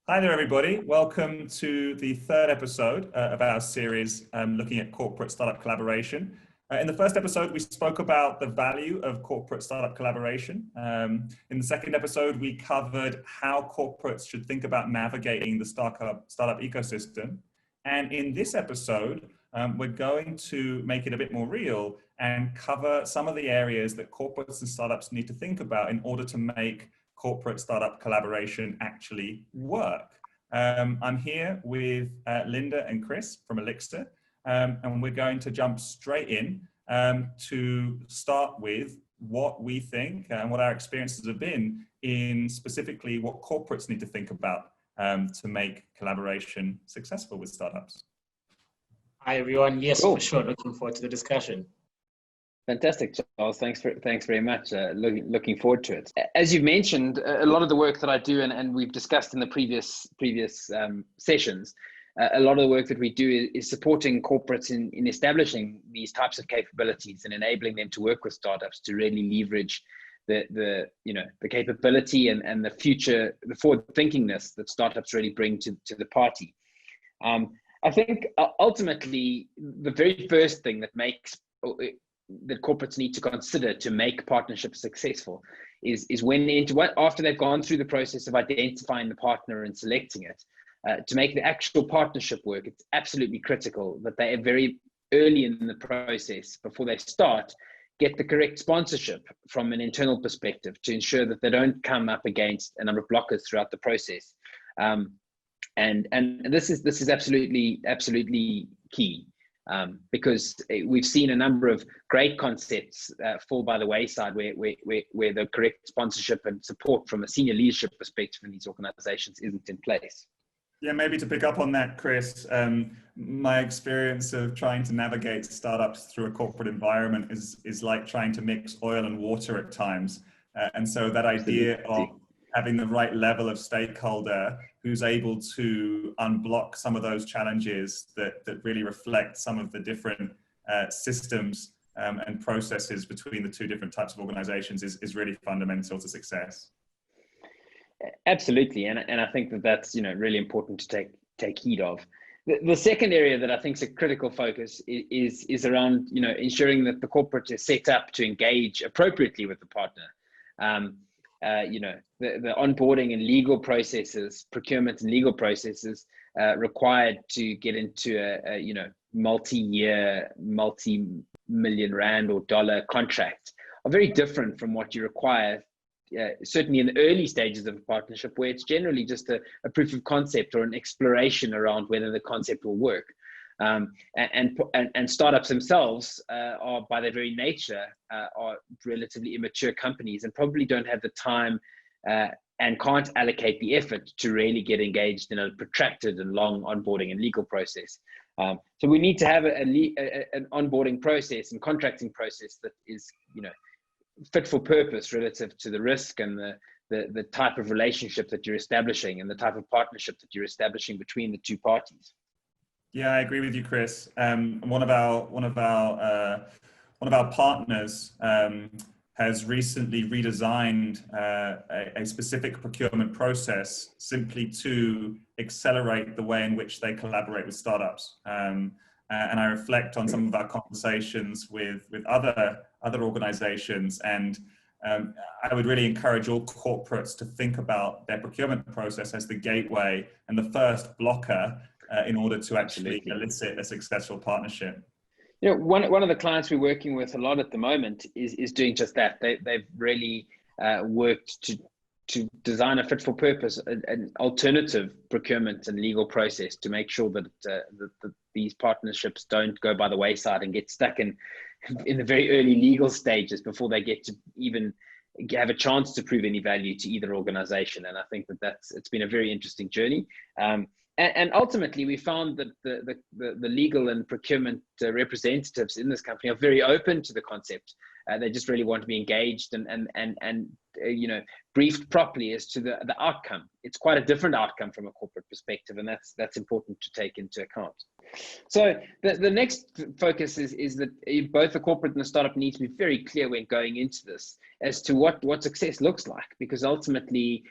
Hi there, everybody. Welcome to the third episode of our series looking at corporate startup collaboration. In the first episode, we spoke about the value of corporate startup collaboration. In the second episode, we covered how corporates should think about navigating the startup ecosystem. And in this episode, we're going to make it a bit more real and cover some of the areas that corporates and startups need to think about in order to make corporate startup collaboration actually work. I'm here with Linda and Chris from Elixir, and we're going to jump straight in to start with what we think and what our experiences have been in specifically what corporates need to think about to make collaboration successful with startups. Hi, everyone. Yes, cool. For sure. Looking forward to the discussion. Fantastic, Charles. Thanks very much. Looking forward to it. As you've mentioned, a lot of the work that I do, and we've discussed in the previous sessions, a lot of the work that we do is supporting corporates in establishing these types of capabilities and enabling them to work with startups to really leverage the capability and the forward thinkingness that startups really bring to the party. I think ultimately the very first thing that corporates need to consider to make partnerships successful is after they've gone through the process of identifying the partner and selecting it, to make the actual partnership work. It's absolutely critical that they are very early in the process, before they start, get the correct sponsorship from an internal perspective to ensure that they don't come up against a number of blockers throughout the process. And this is absolutely key. Because we've seen a number of great concepts fall by the wayside where the correct sponsorship and support from a senior leadership perspective in these organizations isn't in place. Yeah, maybe to pick up on that, Chris, my experience of trying to navigate startups through a corporate environment is like trying to mix oil and water at times. And so that idea of having the right level of stakeholder who's able to unblock some of those challenges that really reflect some of the different systems and processes between the two different types of organizations is really fundamental to success. Absolutely, and I think that's really important to take heed of. The second area that I think is a critical focus is around ensuring that the corporate is set up to engage appropriately with the partner. The onboarding and legal processes, procurement and legal processes required to get into a multi-year, multi-million rand or dollar contract are very different from what you require, certainly in the early stages of a partnership, where it's generally just a proof of concept or an exploration around whether the concept will work. And startups themselves are, by their very nature, are relatively immature companies and probably don't have the time and can't allocate the effort to really get engaged in a protracted and long onboarding and legal process. So we need to have an onboarding process and contracting process that is, fit for purpose relative to the risk and the type of relationship that you're establishing and the type of partnership that you're establishing between the two parties. Yeah, I agree with you, Chris. One of our partners has recently redesigned a specific procurement process simply to accelerate the way in which they collaborate with startups. And I reflect on some of our conversations with other organizations, and I would really encourage all corporates to think about their procurement process as the gateway and the first blocker in order to actually elicit a successful partnership. One of the clients we're working with a lot at the moment is doing just that. They've really worked to design a fit for purpose, an alternative procurement and legal process to make sure that these partnerships don't go by the wayside and get stuck in the very early legal stages before they get to even have a chance to prove any value to either organization. And I think it's been a very interesting journey. And ultimately, we found that the legal and procurement representatives in this company are very open to the concept. They just really want to be engaged and briefed properly as to the outcome. It's quite a different outcome from a corporate perspective, and that's important to take into account. So the next focus is that both the corporate and the startup need to be very clear when going into this as to what success looks like, because ultimately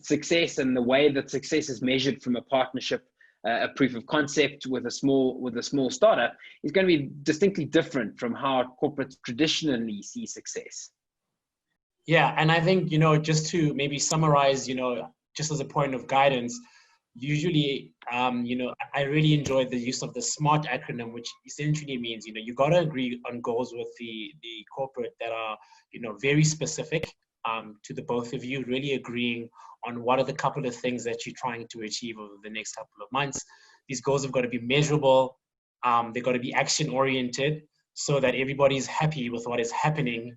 success and the way that success is measured from a partnership, a proof of concept with a small startup, is going to be distinctly different from how corporates traditionally see success. Yeah, and I think, just to maybe summarize, just as a point of guidance, usually, I really enjoy the use of the SMART acronym, which essentially means, you got to agree on goals with the corporate that are, very specific to the both of you, really agreeing on what are the couple of things that you're trying to achieve over the next couple of months. These goals have got to be measurable. They've got to be action oriented so that everybody's happy with what is happening,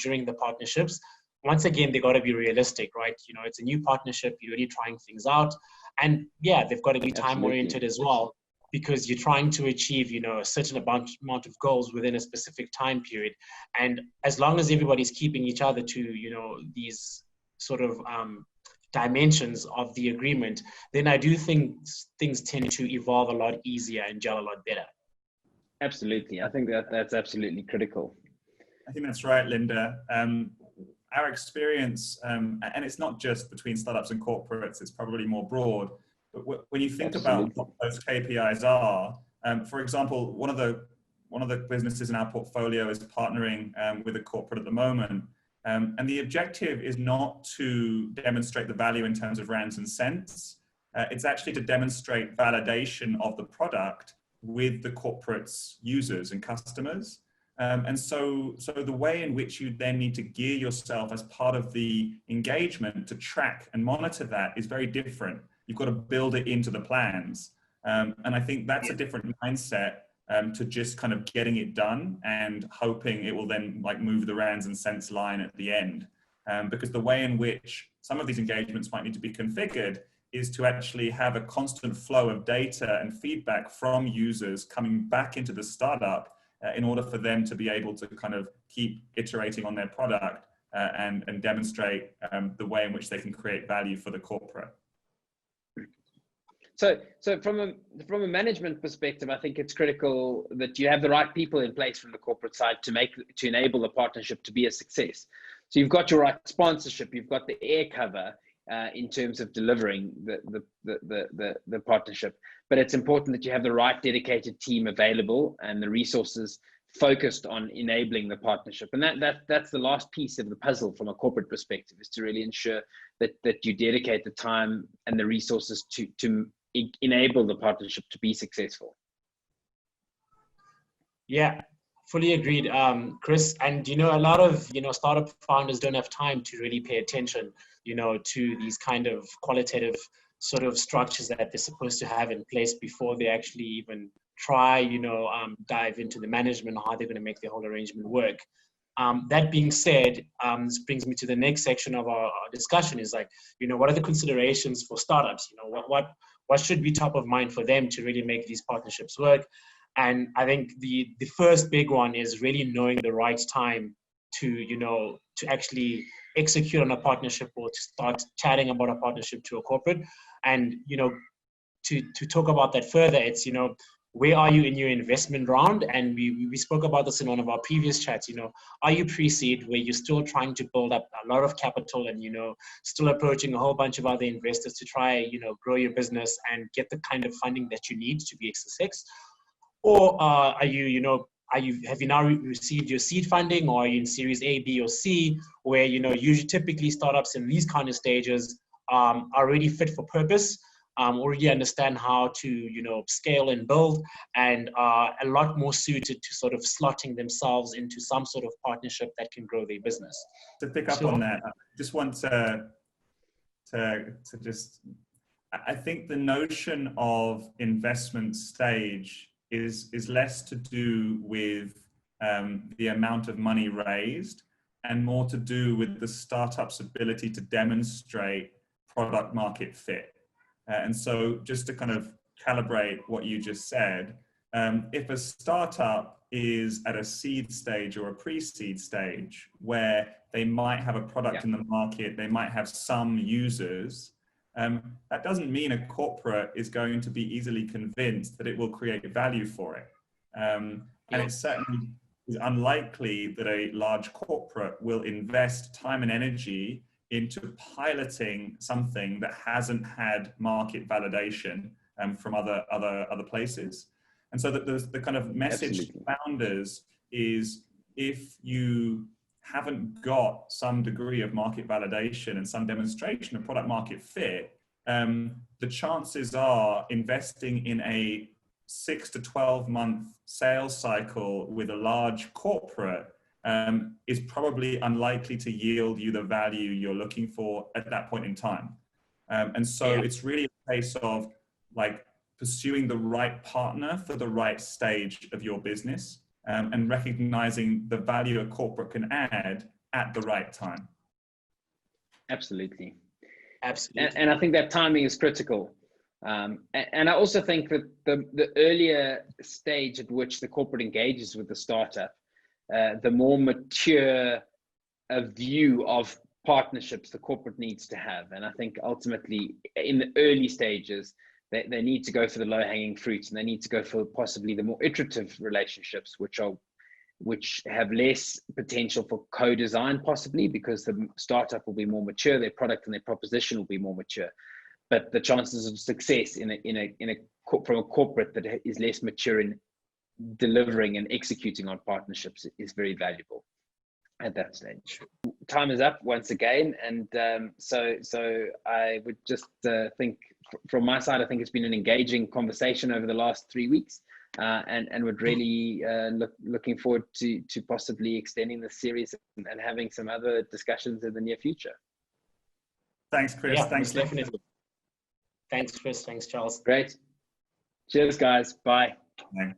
during the partnerships. Once again, they got to be realistic, right? It's a new partnership. You're really trying things out. And yeah, they've got to be time oriented as well, because you're trying to achieve, a certain amount of goals within a specific time period. And as long as everybody's keeping each other to, these sort of dimensions of the agreement, then I do think things tend to evolve a lot easier and gel a lot better. Absolutely. I think that's absolutely critical. I think that's right, Linda. Our experience, and it's not just between startups and corporates, it's probably more broad, but when you think about what those KPIs are, for example, one of the businesses in our portfolio is partnering with a corporate at the moment, and the objective is not to demonstrate the value in terms of rands and cents. It's actually to demonstrate validation of the product with the corporate's users and customers. And so the way in which you then need to gear yourself as part of the engagement to track and monitor that is very different. You've got to build it into the plans. And I think that's a different mindset to just kind of getting it done and hoping it will then like move the rands and cents line at the end. Because the way in which some of these engagements might need to be configured is to actually have a constant flow of data and feedback from users coming back into the startup in order for them to be able to kind of keep iterating on their product and demonstrate the way in which they can create value for the corporate. So from a management perspective, I think it's critical that you have the right people in place from the corporate side to enable the partnership to be a success. So you've got your right sponsorship, you've got the air cover in terms of delivering the partnership. But it's important that you have the right dedicated team available and the resources focused on enabling the partnership. And that's the last piece of the puzzle from a corporate perspective, is to really ensure that you dedicate the time and the resources to enable the partnership to be successful. Yeah, fully agreed, Chris. And, a lot of, startup founders don't have time to really pay attention, to these kind of qualitative sort of structures that they're supposed to have in place before they actually even try, dive into the management, how they're going to make the whole arrangement work. That being said, this brings me to the next section of our discussion is like, what are the considerations for startups? What should be top of mind for them to really make these partnerships work? And I think the first big one is really knowing the right time to actually execute on a partnership or to start chatting about a partnership to a corporate. And, to talk about that further, it's, where are you in your investment round? And we spoke about this in one of our previous chats, are you pre-seed where you're still trying to build up a lot of capital and, still approaching a whole bunch of other investors to try, grow your business and get the kind of funding that you need to be a success? Or are you, have you now received your seed funding, or are you in series A, B, or C, where, usually typically startups in these kind of stages are already fit for purpose, already understand how to, scale and build, and are a lot more suited to sort of slotting themselves into some sort of partnership that can grow their business. To pick up on that, I just want to I think the notion of investment stage is less to do with the amount of money raised and more to do with the startup's ability to demonstrate product market fit. And so just to kind of calibrate what you just said, if a startup is at a seed stage or a pre-seed stage where they might have a product in the market, they might have some users, that doesn't mean a corporate is going to be easily convinced that it will create value for it. And it certainly is unlikely that a large corporate will invest time and energy into piloting something that hasn't had market validation from other places. And so that the kind of message to founders is, if you haven't got some degree of market validation and some demonstration of product market fit, the chances are investing in a 6 to 12 month sales cycle with a large corporate is probably unlikely to yield you the value you're looking for at that point in time. And so it's really a case of like pursuing the right partner for the right stage of your business, and recognizing the value a corporate can add at the right time. Absolutely. Absolutely. And I think that timing is critical. And I also think that the earlier stage at which the corporate engages with the startup, the more mature a view of partnerships the corporate needs to have. And I think ultimately in the early stages, they need to go for the low-hanging fruits, and they need to go for possibly the more iterative relationships, which have less potential for co-design, possibly because the startup will be more mature, their product and their proposition will be more mature. But the chances of success from a corporate that is less mature in delivering and executing on partnerships is very valuable at that stage. Time is up once again, and so I would just think from my side, I think it's been an engaging conversation over the last 3 weeks, and would really looking forward to possibly extending the series and having some other discussions in the near future. Thanks, Chris. Yeah, thanks, definitely. Thanks, Chris. Thanks, Charles. Great. Cheers, guys. Bye. Bye.